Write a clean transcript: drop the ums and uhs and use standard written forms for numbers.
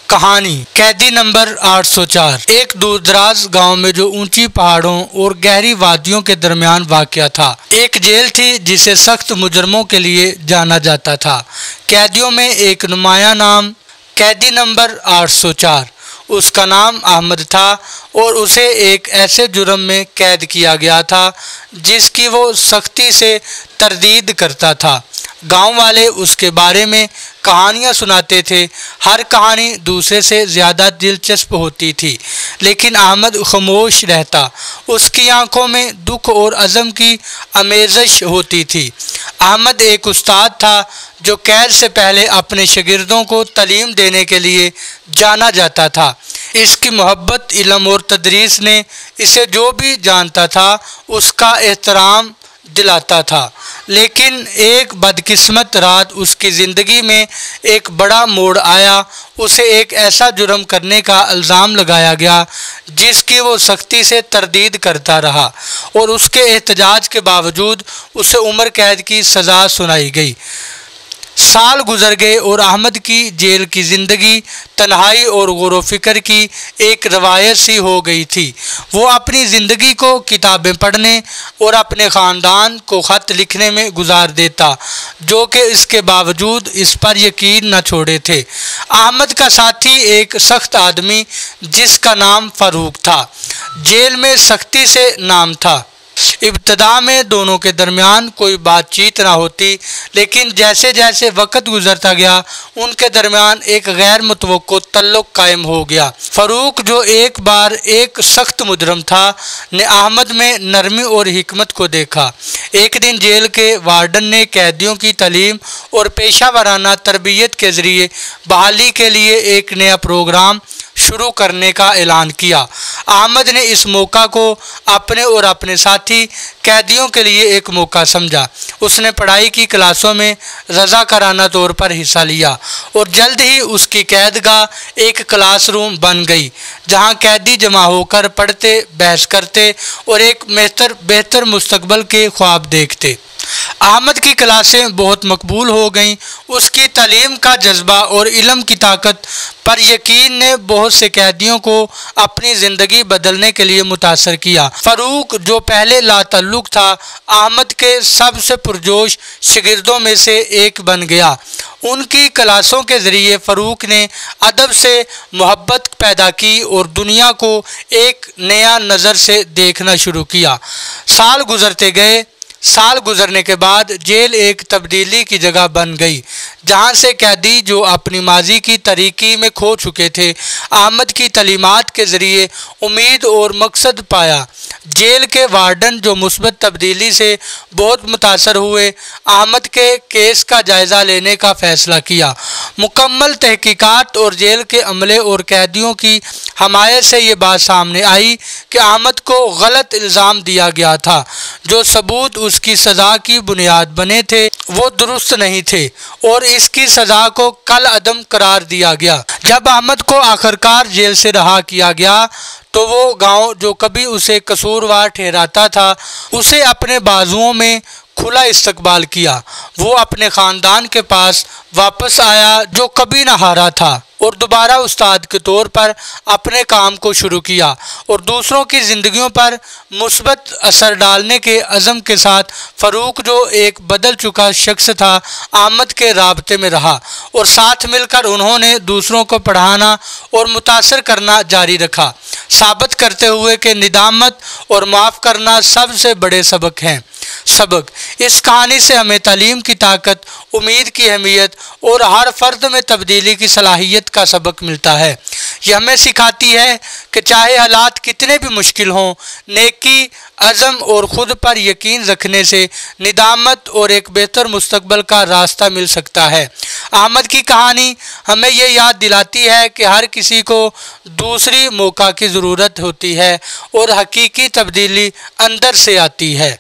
کہانی قیدی نمبر 804۔ ایک دور دراز گاؤں میں جو اونچی پہاڑوں اور گہری وادیوں کے درمیان واقع تھا، ایک جیل تھی جسے سخت مجرموں کے لیے جانا جاتا تھا۔ قیدیوں میں ایک نمایاں نام قیدی نمبر 804، اس کا نام احمد تھا اور اسے ایک ایسے جرم میں قید کیا گیا تھا جس کی وہ سختی سے تردید کرتا تھا۔ گاؤں والے اس کے بارے میں کہانیاں سناتے تھے، ہر کہانی دوسرے سے زیادہ دلچسپ ہوتی تھی، لیکن احمد خاموش رہتا۔ اس کی آنکھوں میں دکھ اور عزم کی آمیزش ہوتی تھی۔ احمد ایک استاد تھا جو قید سے پہلے اپنے شاگردوں کو تعلیم دینے کے لیے جانا جاتا تھا۔ اس کی محبت علم اور تدریس نے اسے جو بھی جانتا تھا اس کا احترام دلاتا تھا، لیکن ایک بدقسمت رات اس کی زندگی میں ایک بڑا موڑ آیا۔ اسے ایک ایسا جرم کرنے کا الزام لگایا گیا جس کی وہ سختی سے تردید کرتا رہا، اور اس کے احتجاج کے باوجود اسے عمر قید کی سزا سنائی گئی۔ سال گزر گئے اور احمد کی جیل کی زندگی تنہائی اور غور و فکر کی ایک روایت سی ہو گئی تھی۔ وہ اپنی زندگی کو کتابیں پڑھنے اور اپنے خاندان کو خط لکھنے میں گزار دیتا، جو کہ اس کے باوجود اس پر یقین نہ چھوڑے تھے۔ احمد کا ساتھی ایک سخت آدمی جس کا نام فاروق تھا، جیل میں سختی سے نام تھا۔ ابتدا میں دونوں کے درمیان کوئی بات چیت نہ ہوتی، لیکن جیسے جیسے وقت گزرتا گیا ان کے درمیان ایک غیر متوقع تعلق قائم ہو گیا۔ فاروق، جو ایک بار ایک سخت مجرم تھا، نے احمد میں نرمی اور حکمت کو دیکھا۔ ایک دن جیل کے وارڈن نے قیدیوں کی تعلیم اور پیشہ ورانہ تربیت کے ذریعے بحالی کے لیے ایک نیا پروگرام شروع کرنے کا اعلان کیا۔ احمد نے اس موقع کو اپنے اور اپنے ساتھی قیدیوں کے لیے ایک موقع سمجھا۔ اس نے پڑھائی کی کلاسوں میں رضاکارانہ طور پر حصہ لیا، اور جلد ہی اس کی قید گاہ ایک کلاس روم بن گئی جہاں قیدی جمع ہو کر پڑھتے، بحث کرتے اور ایک بہتر مستقبل کے خواب دیکھتے۔ احمد کی کلاسیں بہت مقبول ہو گئیں۔ اس کی تعلیم کا جذبہ اور علم کی طاقت پر یقین نے بہت سے قیدیوں کو اپنی زندگی بدلنے کے لیے متاثر کیا۔ فاروق، جو پہلے لا تعلق تھا، احمد کے سب سے پرجوش شاگردوں میں سے ایک بن گیا۔ ان کی کلاسوں کے ذریعے فاروق نے ادب سے محبت پیدا کی اور دنیا کو ایک نیا نظر سے دیکھنا شروع کیا۔ سال گزرتے گئے۔ سال گزرنے کے بعد جیل ایک تبدیلی کی جگہ بن گئی، جہاں سے قیدی جو اپنی ماضی کی تاریکی میں کھو چکے تھے، احمد کی تعلیمات کے ذریعے امید اور مقصد پایا۔ جیل کے وارڈن، جو مثبت تبدیلی سے بہت متاثر ہوئے، احمد کے کیس کا جائزہ لینے کا فیصلہ کیا۔ مکمل تحقیقات اور جیل کے عملے اور قیدیوں کی حمایت سے یہ بات سامنے آئی کہ احمد کو غلط الزام دیا گیا تھا۔ جو ثبوت اس کی سزا کی بنیاد بنے تھے وہ درست نہیں تھے، اور اس کی سزا کو کالعدم قرار دیا گیا۔ جب احمد کو آخرکار جیل سے رہا کیا گیا تو وہ گاؤں جو کبھی اسے قصوروار ٹھہراتا تھا، اسے اپنے بازوؤں میں کھلا استقبال کیا۔ وہ اپنے خاندان کے پاس واپس آیا جو کبھی نہ ہارا تھا، اور دوبارہ استاد کے طور پر اپنے کام کو شروع کیا، اور دوسروں کی زندگیوں پر مثبت اثر ڈالنے کے عزم کے ساتھ فاروق، جو ایک بدل چکا شخص تھا، احمد کے رابطے میں رہا، اور ساتھ مل کر انہوں نے دوسروں کو پڑھانا اور متاثر کرنا جاری رکھا، ثابت کرتے ہوئے کہ ندامت اور معاف کرنا سب سے بڑے سبق ہیں۔ اس کہانی سے ہمیں تعلیم کی طاقت، امید کی اہمیت اور ہر فرد میں تبدیلی کی صلاحیت کا سبق ملتا ہے۔ یہ ہمیں سکھاتی ہے کہ چاہے حالات کتنے بھی مشکل ہوں، نیکی، عزم اور خود پر یقین رکھنے سے ندامت اور ایک بہتر مستقبل کا راستہ مل سکتا ہے۔ احمد کی کہانی ہمیں یہ یاد دلاتی ہے کہ ہر کسی کو دوسری موقع کی ضرورت ہوتی ہے، اور حقیقی تبدیلی اندر سے آتی ہے۔